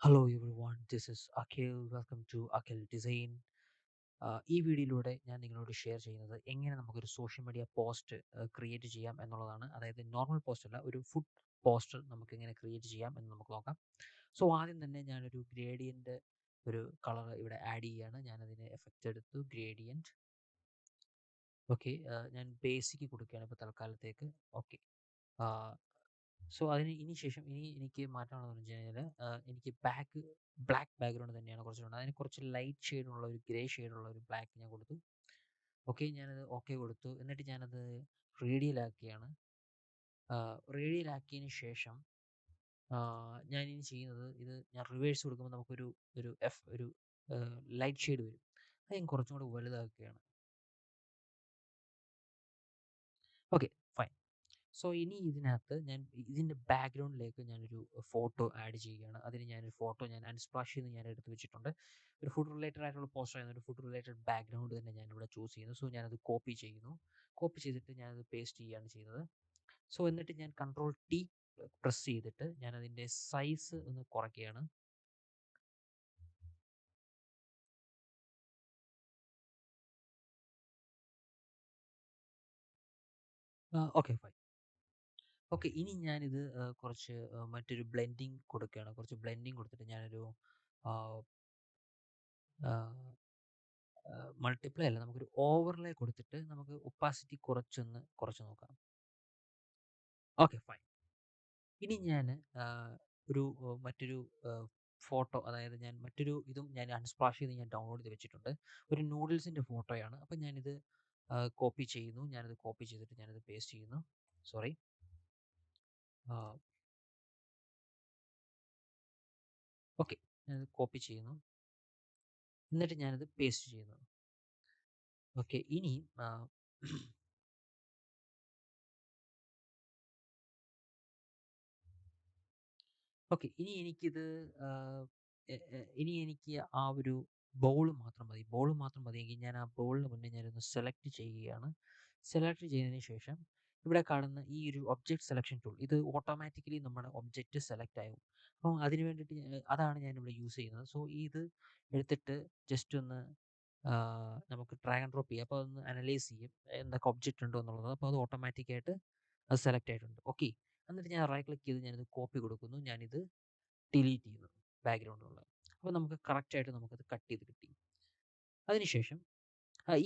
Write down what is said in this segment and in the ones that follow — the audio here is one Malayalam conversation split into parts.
Hello everyone, this is Akhil. Welcome to Akhil design. ഈ വീഡിയോയിലൂടെ ഞാൻ നിങ്ങളോട് ഷെയർ ചെയ്യുന്നത് എങ്ങനെ നമുക്കൊരു സോഷ്യൽ മീഡിയ പോസ്റ്റ് ക്രിയേറ്റ് ചെയ്യാം എന്നുള്ളതാണ്. അതായത് നോർമൽ പോസ്റ്റ് അല്ല, ഒരു ഫുഡ് പോസ്റ്റർ നമുക്ക് എങ്ങനെ ക്രിയേറ്റ് ചെയ്യാം എന്ന് നമുക്ക് നോക്കാം. സോ ആദ്യം തന്നെ ഞാനൊരു ഗ്രേഡിയൻ്റ് ഒരു കളർ ഇവിടെ ആഡ് ചെയ്യുകയാണ്. ഞാനതിന് എഫക്റ്റ് എടുത്തു, ഗ്രേഡിയൻറ്റ്. ഓക്കെ, ഞാൻ ബേസിക് കൊടുക്കുകയാണ് ഇപ്പോൾ തൽക്കാലത്തേക്ക്. ഓക്കെ, സോ ഇനി ശേഷം എനിക്ക് മാറ്റാനുള്ളതെന്ന് വെച്ച് കഴിഞ്ഞാൽ എനിക്ക് ബ്ലാക്ക് ബാക്ക്ഗ്രൗണ്ട് തന്നെയാണ് കുറച്ചുകൂടെ. അതിന് കുറച്ച് ലൈറ്റ് ഷെയ്ഡുള്ള ഒരു ഗ്രേ ഷെയ്ഡുള്ള ഒരു ബ്ലാക്ക് ഞാൻ കൊടുത്തു. ഓക്കെ, ഞാനത് ഓക്കെ കൊടുത്തു. എന്നിട്ട് ഞാനത് റേഡിയലാക്കിയാണ്. റേഡിയലാക്കിയതിന് ശേഷം ഞാനിനി ചെയ്യുന്നത്, ഇത് ഞാൻ റിവേഴ്സ് കൊടുക്കുമ്പോൾ നമുക്കൊരു ഒരു ലൈറ്റ് ഷെയ്ഡ് വരും. അത് ഞാൻ കുറച്ചും കൂടെ വലുതാക്കുകയാണ്. Okay, fine. സോ ഇനി ഇതിനകത്ത് ഞാൻ ഇതിൻ്റെ ബാക്ക്ഗ്രൗണ്ടിലേക്ക് ഞാനൊരു ഫോട്ടോ ആഡ് ചെയ്യുകയാണ്. അതിന് ഞാനൊരു ഫോട്ടോ അൻസ്പ്ലാഷിൽ നിന്ന് ഞാൻ എടുത്ത് വെച്ചിട്ടുണ്ട്. ഒരു ഫുഡ് റിലേറ്റഡ് ആയിട്ടുള്ള പോസ്റ്റർ ആയിരുന്നു. ഒരു ഫുഡ് റിലേറ്റഡ് ബാക്ക്ഗ്രൗണ്ട് തന്നെ ഞാനിവിടെ ചൂസ് ചെയ്യുന്നു. സോ ഞാനത് കോപ്പി ചെയ്യുന്നു. കോപ്പി ചെയ്തിട്ട് ഞാനത് പേസ്റ്റ് ചെയ്യുകയാണ് ചെയ്യുന്നത്. സോ എന്നിട്ട് ഞാൻ കൺട്രോൾ ടി പ്രസ് ചെയ്തിട്ട് ഞാനതിൻ്റെ സൈസ് ഒന്ന് കുറയ്ക്കുകയാണ്. Okay, fine. ഓക്കെ, ഇനി ഞാനിത് കുറച്ച് മറ്റൊരു ബ്ലെൻഡിങ് കൊടുക്കുകയാണ്. കുറച്ച് ബ്ലെൻഡിങ് കൊടുത്തിട്ട് ഞാനൊരു മൾട്ടിപ്ലൈ അല്ല, നമുക്കൊരു ഓവർലേ കൊടുത്തിട്ട് നമുക്ക് ഒപ്പാസിറ്റി കുറച്ച് നോക്കാം. Okay, fine. ഇനി ഞാൻ ഒരു മറ്റൊരു ഫോട്ടോ, അതായത് ഞാൻ മറ്റൊരു ഇതും ഞാൻ അൺസ്പ്ലാഷ് ചെയ്ത് ഞാൻ ഡൗൺലോഡ് ചെയ്ത് വെച്ചിട്ടുണ്ട്. ഒരു നൂഡിൽസിൻ്റെ ഫോട്ടോയാണ്. അപ്പം ഞാനിത് കോപ്പി ചെയ്യുന്നു. ഞാനിത് കോപ്പി ചെയ്തിട്ട് ഞാനിത് പേസ്റ്റ് ചെയ്യുന്നു. സോറി. ഓക്കെ, ഞാനിത് കോപ്പി ചെയ്യുന്നു. എന്നിട്ട് ഞാനിത് പേസ്റ്റ് ചെയ്യുന്നു. ഓക്കെ, ഇനി ഓക്കെ, ഇനി എനിക്ക് ആ ഒരു ബൗൾ മാത്രം മതി. ബൗൾ മാത്രം മതിയെങ്കിൽ ഞാൻ ആ ബൗളിന് മുന്നേ ഞാനൊന്ന് സെലക്ട് ചെയ്യുകയാണ്. സെലക്ട് ചെയ്തതിന് ശേഷം ഇവിടെ കാണുന്ന ഈ ഒരു ഒബ്ജക്റ്റ് സെലക്ഷൻ ടൂൾ, ഇത് ഓട്ടോമാറ്റിക്കലി നമ്മുടെ ഒബ്ജക്റ്റ് സെലക്ട് ആകും. അപ്പം അതിന് വേണ്ടിയിട്ട് അതാണ് ഞാനിവിടെ യൂസ് ചെയ്യുന്നത്. സോ ഇത് എടുത്തിട്ട് ജസ്റ്റ് ഒന്ന് നമുക്ക് ഡ്രാഗ് ആൻഡ് ഡ്രോപ്പ് ചെയ്യാം. അപ്പോൾ അതൊന്ന് അനലൈസ് ചെയ്യും എന്തൊക്കെ ഒബ്ജക്റ്റ് ഉണ്ടോ എന്നുള്ളത്. അപ്പോൾ അത് ഓട്ടോമാറ്റിക്കായിട്ട് അത് സെലക്ട് ആയിട്ടുണ്ട്. ഓക്കെ, എന്നിട്ട് ഞാൻ റൈറ്റ് ക്ലിക്ക് ചെയ്ത് ഞാനിത് കോപ്പി കൊടുക്കുന്നു. ഞാനിത് ഡിലീറ്റ് ചെയ്യുന്നു ബാക്ക്ഗ്രൗണ്ടിലുള്ള. അപ്പോൾ നമുക്ക് കറക്റ്റായിട്ട് നമുക്കത് കട്ട് ചെയ്ത് കിട്ടി. അതിനുശേഷം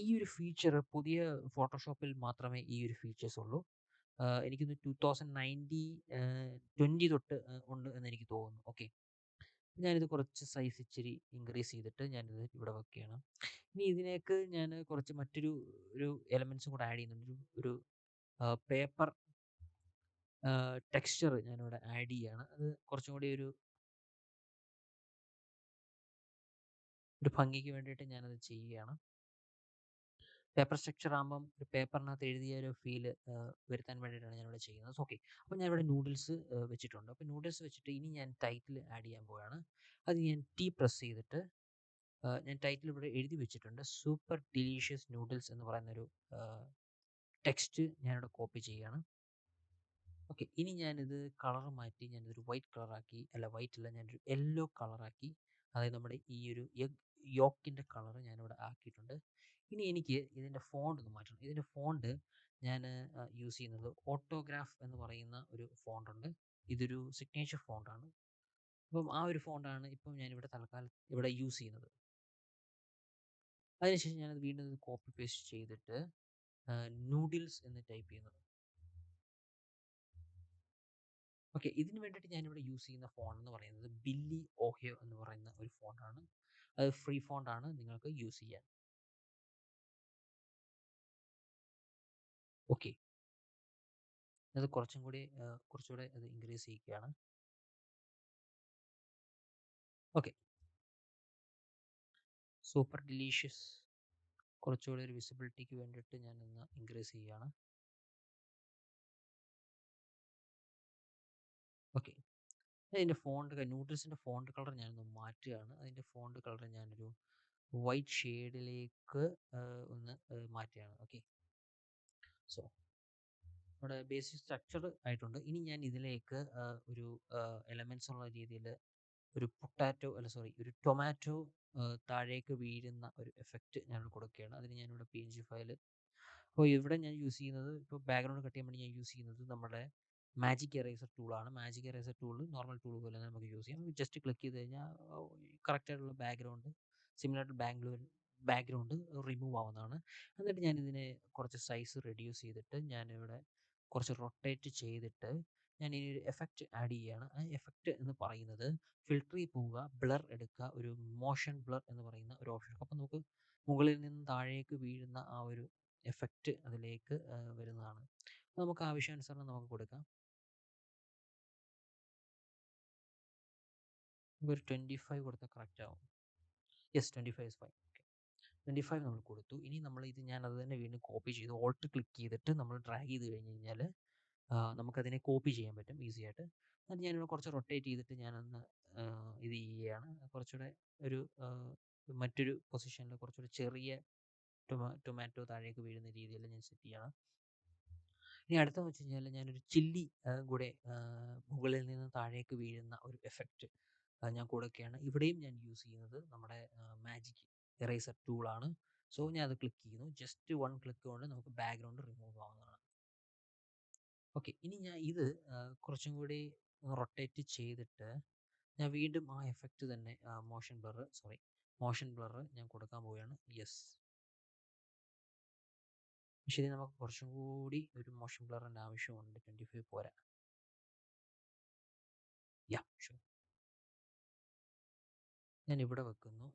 ഈ ഒരു ഫീച്ചർ പുതിയ ഫോട്ടോഷോപ്പിൽ മാത്രമേ ഈ ഒരു ഫീച്ചേഴ്സ് ഉള്ളൂ. എനിക്കൊന്ന് 2020 തൊട്ട് ഉണ്ട് എന്ന് എനിക്ക് തോന്നുന്നു. ഓക്കെ, ഞാനിത് കുറച്ച് സൈസ് ഇച്ചിരി ഇൻക്രീസ് ചെയ്തിട്ട് ഞാനിത് ഇവിടെ വെക്കുകയാണ്. ഇനി ഇതിലേക്ക് ഞാൻ കുറച്ച് മറ്റൊരു എലമെൻസും കൂടെ ആഡ് ചെയ്യുന്നുണ്ട്. ഒരു പേപ്പർ ടെക്സ്ചർ ഞാനിവിടെ ആഡ് ചെയ്യുകയാണ്. അത് കുറച്ചും കൂടി ഒരു ഭംഗിക്ക് വേണ്ടിയിട്ട് ഞാനത് ചെയ്യുകയാണ്. പേപ്പർ സ്ട്രക്ചർ ആകുമ്പം ഒരു പേപ്പറിനകത്ത് എഴുതിയ ഒരു ഫീല് വരുത്താൻ വേണ്ടിയിട്ടാണ് ഞാനിവിടെ ചെയ്യുന്നത്. ഓക്കെ, അപ്പോൾ ഞാനിവിടെ നൂഡിൽസ് വെച്ചിട്ടുണ്ട്. അപ്പോൾ നൂഡിൽസ് വെച്ചിട്ട് ഇനി ഞാൻ ടൈറ്റിൽ ആഡ് ചെയ്യാൻ പോവുകയാണ്. അത് ഞാൻ ടി പ്രസ് ചെയ്തിട്ട് ഞാൻ ടൈറ്റിൽ ഇവിടെ എഴുതി വെച്ചിട്ടുണ്ട്. സൂപ്പർ ഡിലീഷ്യസ് നൂഡിൽസ് എന്ന് പറയുന്നൊരു ടെക്സ്റ്റ് ഞാനിവിടെ കോപ്പി ചെയ്യുകയാണ്. ഓക്കെ, ഇനി ഞാനിത് കളർ മാറ്റി ഞാനിതൊരു വൈറ്റ് കളറാക്കി, അല്ല വൈറ്റ് അല്ല, ഞാനൊരു യെല്ലോ കളറാക്കി. അതായത് നമ്മുടെ ഈ ഒരു എഗ് യോക്കിൻ്റെ കളർ ഞാനിവിടെ ആക്കിയിട്ടുണ്ട്. ഇനി എനിക്ക് ഇതിൻ്റെ ഫോണ്ട് ഒന്ന് മാറ്റണം. ഇതിൻ്റെ ഫോണ്ട് ഞാൻ യൂസ് ചെയ്യുന്നത് ഓട്ടോഗ്രാഫ് എന്ന് പറയുന്ന ഒരു ഫോണ്ടുണ്ട്. ഇതൊരു സിഗ്നേച്ചർ ഫോണ്ടാണ്. അപ്പം ആ ഒരു ഫോണ്ടാണ് ഇപ്പം ഞാനിവിടെ തൽക്കാലം ഇവിടെ യൂസ് ചെയ്യുന്നത്. അതിനുശേഷം ഞാനത് വീണ്ടും ഇത് കോപ്പി പേസ്റ്റ് ചെയ്തിട്ട് നൂഡിൽസ് എന്ന് ടൈപ്പ് ചെയ്യുന്നത്. ഓക്കെ, ഇതിന് വേണ്ടിയിട്ട് ഞാനിവിടെ യൂസ് ചെയ്യുന്ന ഫോണ്ട് എന്ന് പറയുന്നത് ബില്ലി ഓഹിയോ എന്ന് പറയുന്ന ഒരു ഫോണ്ടാണ്. അത് ഫ്രീ ഫോണ്ടാണ്, നിങ്ങൾക്ക് യൂസ് ചെയ്യാൻ. ഓക്കെ, അത് കുറച്ചുകൂടെ അത് ഇൻക്രീസ് ചെയ്യുകയാണ്. ഓക്കെ, സൂപ്പർ ഡിലീഷ്യസ് കുറച്ചുകൂടി ഒരു വിസിബിലിറ്റിക്ക് വേണ്ടിയിട്ട് ഞാനൊന്ന് ഇൻക്രീസ് ചെയ്യുകയാണ്. ഓക്കെ, അതിൻ്റെ നൂഡിൽസിൻ്റെ ഫോണ്ട് കളർ ഞാനൊന്ന് മാറ്റുകയാണ്. അതിൻ്റെ ഫോണ്ട് കളർ ഞാനൊരു വൈറ്റ് ഷെയ്ഡിലേക്ക് ഒന്ന് മാറ്റുകയാണ്. ഓക്കെ, സോ നമ്മുടെ ബേസിക് സ്ട്രക്ചർ ആയിട്ടുണ്ട്. ഇനി ഞാൻ ഇതിലേക്ക് ഒരു എലമെൻസ് ഉള്ള രീതിയിൽ ഒരു പൊട്ടാറ്റോ അല്ല സോറി ഒരു ടൊമാറ്റോ താഴേക്ക് വീഴുന്ന ഒരു എഫക്റ്റ് ഞാൻ കൊടുക്കുകയാണ്. അതിന് ഞാനിവിടെ PNG ഫയൽ. അപ്പോൾ ഇവിടെ ഞാൻ യൂസ് ചെയ്യുന്നത്, ഇപ്പോൾ ബാക്ക്ഗ്രൗണ്ട് കട്ട് ചെയ്യാൻ വേണ്ടി ഞാൻ യൂസ് ചെയ്യുന്നത് നമ്മുടെ മാജിക് എറേസർ ടൂളാണ്. Magic eraser tool normal tool പോലെ തന്നെ നമുക്ക് യൂസ് ചെയ്യാം. ജസ്റ്റ് ക്ലിക്ക് ചെയ്ത് കഴിഞ്ഞാൽ കറക്റ്റായിട്ടുള്ള ബാക്ക്ഗ്രൗണ്ട്, സിമിലർ ബാക്ക്ഗ്രൗണ്ട് റിമൂവ് ആവുന്നതാണ്. എന്നിട്ട് ഞാനിതിനെ കുറച്ച് സൈസ് റെഡ്യൂസ് ചെയ്തിട്ട് ഞാനിവിടെ കുറച്ച് റൊട്ടേറ്റ് ചെയ്തിട്ട് ഞാൻ ഇനി ഒരു എഫക്റ്റ് ആഡ് ചെയ്യുകയാണ്. ആ എഫക്റ്റ് എന്ന് പറയുന്നത് ഫിൽറ്ററിൽ പോവുക, ബ്ലർ എടുക്കുക, ഒരു മോഷൻ ബ്ലർ എന്ന് പറയുന്ന ഒരു ഓപ്ഷൻ. അപ്പോൾ നമുക്ക് മുകളിൽ നിന്ന് താഴേക്ക് വീഴുന്ന ആ ഒരു എഫക്റ്റ് അതിലേക്ക് വരുന്നതാണ്. നമുക്ക് ആവശ്യാനുസരണം നമുക്ക് കൊടുക്കാം. ഒരു 25 കൊടുത്താൽ കറക്റ്റ് ആവും. Yes, 25 is fine. ഓക്കെ, 25 നമ്മൾ കൊടുത്തു. ഇനി നമ്മൾ ഇത് ഞാൻ അത് തന്നെ വീണ്ടും കോപ്പി ചെയ്ത് ഓൾട്ട് ക്ലിക്ക് ചെയ്തിട്ട് നമ്മൾ ഡ്രാഗ് ചെയ്ത് കഴിഞ്ഞ് കഴിഞ്ഞാൽ നമുക്കതിനെ കോപ്പി ചെയ്യാൻ പറ്റും ഈസി ആയിട്ട്. എന്നിട്ട് ഞാനിവിടെ കുറച്ച് റൊട്ടേറ്റ് ചെയ്തിട്ട് ഞാനൊന്ന് ഇത് ചെയ്യുകയാണ്. കുറച്ചുകൂടെ ഒരു മറ്റൊരു പൊസിഷനിൽ കുറച്ചുകൂടി ചെറിയ ടൊമാറ്റോ താഴേക്ക് വീഴുന്ന രീതിയിൽ ഞാൻ സെറ്റ് ചെയ്യണം. ഇനി അടുത്തെന്ന് വെച്ച് കഴിഞ്ഞാൽ ഞാനൊരു ചില്ലി കൂടെ മുകളിൽ നിന്ന് താഴേക്ക് വീഴുന്ന ഒരു എഫക്റ്റ് ഞാൻ കൊടുക്കുകയാണ്. ഇവിടെയും ഞാൻ യൂസ് ചെയ്യുന്നത് നമ്മുടെ മാജിക് എറേസർ ടൂളാണ്. സോ ഞാൻ അത് ക്ലിക്ക് ചെയ്യുന്നു. ജസ്റ്റ് 1 ക്ലിക്ക് കൊണ്ട് നമുക്ക് ബാക്ക്ഗ്രൗണ്ട് റിമൂവ് ആവുന്നതാണ്. ഓക്കെ, ഇനി ഞാൻ ഇത് കുറച്ചും കൂടി റൊട്ടേറ്റ് ചെയ്തിട്ട് ഞാൻ വീണ്ടും ആ എഫക്റ്റ് തന്നെ മോഷൻ ബ്ലർ ഞാൻ കൊടുക്കാൻ പോവുകയാണ്. യെസ്, ശരി, നമുക്ക് കുറച്ചും കൂടി ഒരു മോഷൻ ബ്ലറിൻ്റെ ആവശ്യമുണ്ട്. 25 പോരാ. യാ ഷുവർ, ഞാൻ ഇവിടെ വെക്കുന്നു.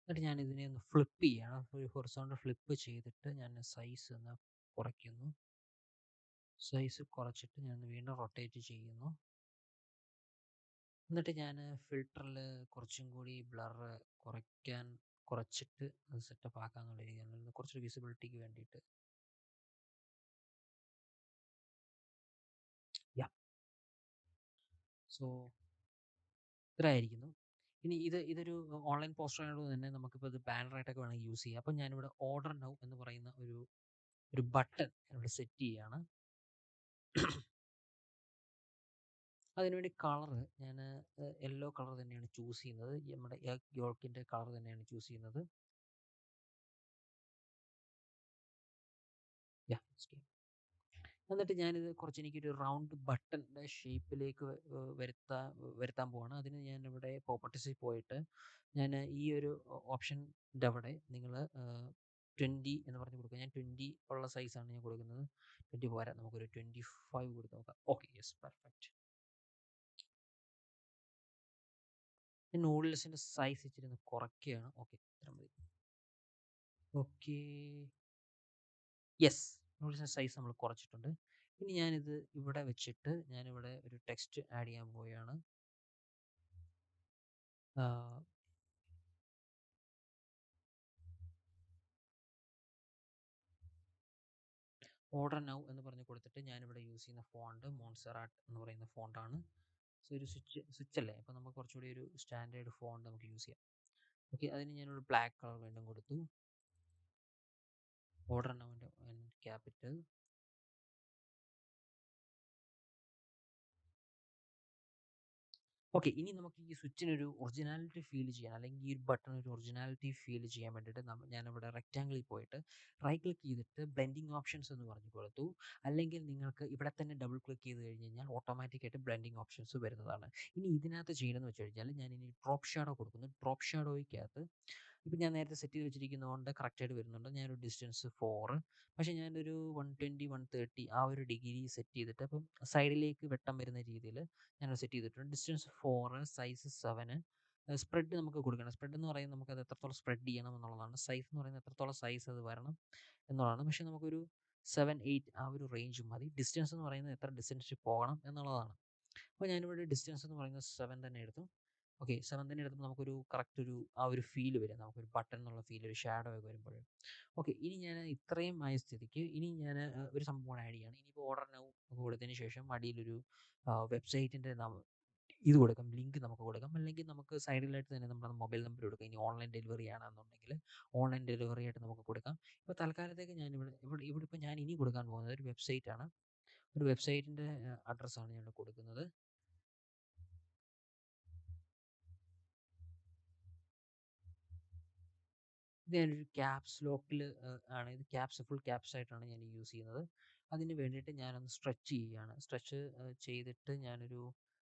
എന്നിട്ട് ഞാൻ ഇതിനെ ഒന്ന് ഫ്ലിപ്പ് ചെയ്യണം. ഒരു ഹൊറിസോണ്ടൽ ഫ്ലിപ്പ് ചെയ്തിട്ട് ഞാൻ സൈസ് ഒന്ന് കുറയ്ക്കുന്നു. സൈസ് കുറച്ചിട്ട് ഞാൻ വീണ്ടും റൊട്ടേറ്റ് ചെയ്യുന്നു. എന്നിട്ട് ഞാൻ ഫിൽറ്ററിൽ കുറച്ചും കൂടി ബ്ലർ കുറച്ചിട്ട് അത് സെറ്റപ്പ് ആക്കാന്നുള്ള രീതിയാണ്, കുറച്ചൊരു വിസിബിലിറ്റിക്ക് വേണ്ടിയിട്ട്. യാ, സോ ഇത്രയായിരിക്കുന്നു. ഇനി ഇതൊരു ഓൺലൈൻ പോസ്റ്റർ ആയതുകൊണ്ട് തന്നെ നമുക്കിപ്പോൾ ഇത് ബാനറായിട്ടൊക്കെ വേണമെങ്കിൽ യൂസ് ചെയ്യാം. അപ്പം ഞാനിവിടെ ഓർഡർ നൗ എന്ന് പറയുന്ന ഒരു ബട്ടൺ ഇവിടെ സെറ്റ് ചെയ്യുകയാണ്. അതിനുവേണ്ടി കളർ ഞാൻ യെല്ലോ കളർ തന്നെയാണ് ചൂസ് ചെയ്യുന്നത്. നമ്മുടെ എഗ് യോൾക്കിൻ്റെ കളർ തന്നെയാണ് ചൂസ് ചെയ്യുന്നത്. യാ, എന്നിട്ട് ഞാനിത് എനിക്കൊരു റൗണ്ട് ബട്ടൻ്റെ ഷേപ്പിലേക്ക് വരുത്താൻ പോവാണ്. അതിന് ഞാനിവിടെ പ്രോപ്പർട്ടീസിൽ പോയിട്ട് ഞാൻ ഈ ഒരു ഓപ്ഷൻ്റെ അവിടെ നിങ്ങൾ 20 എന്ന് പറഞ്ഞ് കൊടുക്കുക. ഞാൻ 20 ഉള്ള സൈസാണ് ഞാൻ കൊടുക്കുന്നത്. 20 പോരാ, നമുക്കൊരു 25 കൊടുത്ത് നോക്കാം. Okay, yes, perfect. നൂഡിൽസിൻ്റെ സൈസ് ഇച്ചിരി ഒന്ന് കുറയ്ക്കുകയാണ്. ഓക്കെ, ഇത്ര മതി. ഓക്കെ, യെസ്, നൂഡിൽസിൻ്റെ സൈസ് നമ്മൾ കുറച്ചിട്ടുണ്ട്. ഇനി ഞാനിത് ഇവിടെ വെച്ചിട്ട് ഞാനിവിടെ ഒരു ടെക്സ്റ്റ് ആഡ് ചെയ്യാൻ പോവുകയാണ്. ഓർഡർ നൗ എന്ന് പറഞ്ഞ് കൊടുത്തിട്ട് ഞാനിവിടെ യൂസ് ചെയ്യുന്ന ഫോണ്ട് മോൺസെറാട്ട് എന്ന് പറയുന്ന ഫോണ്ടാണ്. സോ ഒരു സ്വിച്ച് അല്ലേ, അപ്പോൾ നമുക്ക് കുറച്ചുകൂടി ഒരു സ്റ്റാൻഡേർഡ് ഫോണ്ട് നമുക്ക് യൂസ് ചെയ്യാം. ഓക്കെ, അതിന് ഞാനൊരു ബ്ലാക്ക് കളർ വീണ്ടും കൊടുത്തു. Order നൗവിൻ്റെ capital. ഓക്കെ, ഇനി നമുക്ക് ഈ സ്വിച്ചിനൊരു ഒറിജിനാലിറ്റി ഫീൽ ചെയ്യാൻ, അല്ലെങ്കിൽ ഈ ഒരു ബട്ടൺ ഒരു ഒറിജിനാലിറ്റി ഫീൽ ചെയ്യാൻ വേണ്ടിയിട്ട് ഞാനിവിടെ റെക്റ്റാങ്കിളിൽ പോയിട്ട് റൈറ്റ് ക്ലിക്ക് ചെയ്തിട്ട് ബ്ലെൻഡിങ് ഓപ്ഷൻസ് എന്ന് പറഞ്ഞു കൊടുത്തു. അല്ലെങ്കിൽ നിങ്ങൾക്ക് ഇവിടെ തന്നെ ഡബിൾ ക്ലിക്ക് ചെയ്ത് കഴിഞ്ഞ് കഴിഞ്ഞാൽ ഓട്ടോമാറ്റിക്കായിട്ട് ബ്ലെൻഡിങ് ഓപ്ഷൻസ് വരുന്നതാണ്. ഇനി ഇതിനകത്ത് ചെയ്യണമെന്ന് വെച്ച് കഴിഞ്ഞാൽ ഞാനിനി ഡ്രോപ്പ് ഷാഡോ കൊടുക്കുന്നു. ഡ്രോപ്പ് ഷാഡോയ്ക്കകത്ത് ഇപ്പം ഞാൻ നേരത്തെ സെറ്റ് ചെയ്ത് വെച്ചിരിക്കുന്നതുകൊണ്ട് കറക്റ്റായിട്ട് വരുന്നുണ്ട്. ഞാനൊരു ഡിസ്റ്റൻസ് 4, പക്ഷേ ഞാനൊരു 120 130 ആ ഒരു ഡിഗ്രി സെറ്റ് ചെയ്തിട്ട് അപ്പം സൈഡിലേക്ക് വെട്ടം വരുന്ന രീതിയിൽ ഞാനത് സെറ്റ് ചെയ്തിട്ടുണ്ട്. Distance 4, size 7. സ്പ്രെഡ് നമുക്ക് കൊടുക്കണം. സ്പ്രെഡ് എന്ന് പറയുന്നത് നമുക്കത് എത്രത്തോളം സ്പ്രെഡ് ചെയ്യണം എന്നുള്ളതാണ്. സൈസ് എന്ന് പറയുന്നത് എത്രത്തോളം സൈസ് അത് വരണം എന്നുള്ളതാണ്. പക്ഷേ നമുക്കൊരു 7 8 ആ ഒരു റേഞ്ച് മതി. ഡിസ്റ്റൻസ് എന്ന് പറയുന്നത് എത്ര ഡിസ്റ്റൻസിൽ പോകണം എന്നുള്ളതാണ്. അപ്പോൾ ഞാനിവിടെ ഡിസ്റ്റൻസ് എന്ന് പറയുന്നത് 7 തന്നെ എടുത്തു. ഓക്കെ, 7 തന്നെ എടുത്തപ്പോൾ നമുക്കൊരു കറക്റ്റ് ആ ഒരു ഫീൽ വരും. നമുക്കൊരു ബട്ടൺ എന്നുള്ള ഫീൽ, ഒരു ഷാഡോ ഒക്കെ വരുമ്പോൾ. ഓക്കെ, ഇനി ഞാൻ ഇത്രയും ആയ സ്ഥിതിക്ക് ഇനി ഞാൻ ഒരു സംഭവം ആഡ് ചെയ്യാണ്. ഇനിയിപ്പോൾ ഓർഡർ നൗ കൊടുത്തതിന് ശേഷം അടിയിലൊരു വെബ്സൈറ്റിൻ്റെ ഇത് കൊടുക്കാം, ലിങ്ക് നമുക്ക് കൊടുക്കാം. അല്ലെങ്കിൽ നമുക്ക് സൈഡിലായിട്ട് തന്നെ നമ്മുടെ മൊബൈൽ നമ്പർ കൊടുക്കാം. ഇനി ഓൺലൈൻ ഡെലിവറി ആണെന്നുണ്ടെങ്കിൽ ഓൺലൈൻ ഡെലിവറി ആയിട്ട് നമുക്ക് കൊടുക്കാം. ഇപ്പോൾ തൽക്കാലത്തേക്ക് ഞാനിവിടെ ഇപ്പോൾ ഞാൻ ഇനി കൊടുക്കാൻ പോകുന്നത് ഒരു വെബ്സൈറ്റാണ്. ഒരു വെബ്സൈറ്റിൻ്റെ അഡ്രസ്സാണ് ഞാൻ കൊടുക്കുന്നത്. ഇത് ഞാനൊരു ക്യാപ്സ് ലോക്കിൽ ആണ്, ഇത് ക്യാപ്സ് ഫുൾ ക്യാപ്സ് ആയിട്ടാണ് ഞാൻ യൂസ് ചെയ്യുന്നത്. അതിന് വേണ്ടിയിട്ട് ഞാനൊന്ന് സ്ട്രെച്ച് ചെയ്യുകയാണ്. സ്ട്രെച്ച് ചെയ്തിട്ട് ഞാനൊരു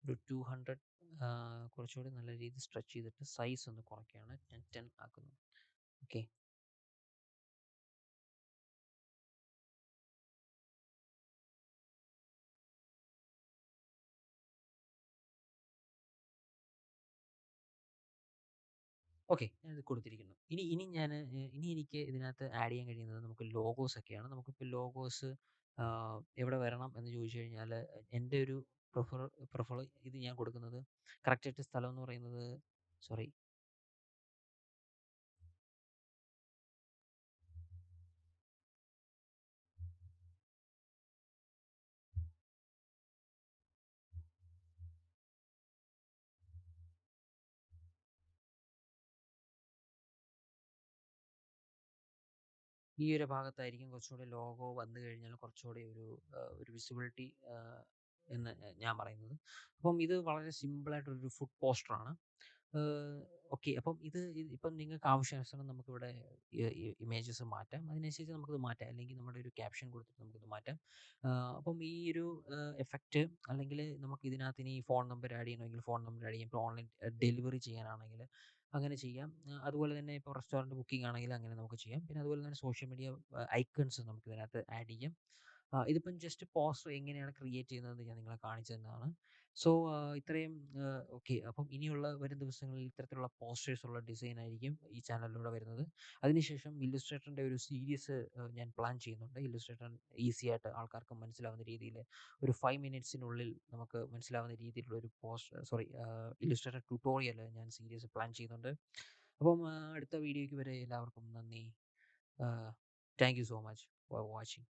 200 കുറച്ചുകൂടി നല്ല രീതിയിൽ സ്ട്രെച്ച് ചെയ്തിട്ട് സൈസ് ഒന്ന് കുറയ്ക്കുകയാണ്. ഞാൻ 10 ആക്കുന്നു. ഓക്കെ. ഓക്കെ. ഞാനിത് കൊടുത്തിരിക്കുന്നു. ഇനി എനിക്ക് ഇതിനകത്ത് ആഡ് ചെയ്യാൻ കഴിയുന്നത് നമുക്ക് ലോഗോസ് ഒക്കെയാണ്. നമുക്കിപ്പോൾ ലോഗോസ് എവിടെ വരണം എന്ന് ചോദിച്ചു കഴിഞ്ഞാൽ, എൻ്റെ ഒരു പ്രിഫർ പ്രിഫർ ഇത് ഞാൻ കൊടുക്കുന്നത് കറക്റ്റായിട്ട് സ്ഥലം എന്ന് പറയുന്നത്, സോറി, ഈ ഒരു ഭാഗത്തായിരിക്കും കുറച്ചുകൂടി ലോഗോ വന്നു കഴിഞ്ഞാൽ കുറച്ചുകൂടി ഒരു വിസിബിലിറ്റി എന്ന് ഞാൻ പറയുന്നത്. അപ്പം ഇത് വളരെ സിമ്പിളായിട്ടൊരു ഫുഡ് പോസ്റ്ററാണ്. ഓക്കെ. അപ്പം ഇപ്പം നിങ്ങൾക്ക് ആവശ്യാനുസരണം നമുക്കിവിടെ ഇമേജസ് മാറ്റാം. അതിനനുസരിച്ച് നമുക്കിത് മാറ്റാം. അല്ലെങ്കിൽ നമ്മുടെ ഒരു ക്യാപ്ഷൻ കൊടുത്തിട്ട് നമുക്കിത് മാറ്റാം. അപ്പം ഈ ഒരു എഫക്റ്റ്, അല്ലെങ്കിൽ നമുക്ക് ഇതിനകത്ത് ഇനി ഫോൺ നമ്പർ ആഡ് ചെയ്യണമെങ്കിൽ ഫോൺ നമ്പർ ആഡ് ചെയ്യാം. ഇപ്പോൾ ഓൺലൈൻ ഡെലിവറി ചെയ്യാനാണെങ്കിൽ അങ്ങനെ ചെയ്യാം. അതുപോലെ തന്നെ ഇപ്പോൾ റെസ്റ്റോറൻറ്റ് ബുക്കിംഗ് ആണെങ്കിൽ അങ്ങനെ നമുക്ക് ചെയ്യാം. പിന്നെ അതുപോലെ തന്നെ സോഷ്യൽ മീഡിയ ഐക്കൺസ് നമുക്ക് ഇതിനകത്ത് ആഡ് ചെയ്യാം. ഇതിപ്പം ജസ്റ്റ് പോസ്റ്റർ എങ്ങനെയാണ് ക്രിയേറ്റ് ചെയ്യുന്നതെന്ന് ഞാൻ നിങ്ങളെ കാണിച്ചു തന്നതാണ്. സോ ഇത്രയും ഓക്കെ. അപ്പം ഇനിയുള്ള വരും ദിവസങ്ങളിൽ ഇത്തരത്തിലുള്ള പോസ്റ്റേഴ്സ് ഉള്ള ഡിസൈൻ ആയിരിക്കും ഈ ചാനലിലൂടെ വരുന്നത്. അതിനുശേഷം ഇല്ലുസ്ട്രേറ്ററിൻ്റെ ഒരു സീരീസ് ഞാൻ പ്ലാൻ ചെയ്യുന്നുണ്ട്. ഇല്ലുസ്ട്രേറ്റർ ഈസി ആയിട്ട് ആൾക്കാർക്ക് മനസ്സിലാവുന്ന രീതിയിൽ ഒരു 5 മിനിറ്റ്സിനുള്ളിൽ നമുക്ക് മനസ്സിലാവുന്ന രീതിയിലുള്ള ഒരു ഇല്ലുസ്ട്രേറ്റർ ട്യൂട്ടോറിയൽ ഞാൻ സീരീസ് പ്ലാൻ ചെയ്യുന്നുണ്ട്. അപ്പം അടുത്ത വീഡിയോയ്ക്ക് വരെ എല്ലാവർക്കും നന്ദി. Thank you so much for watching.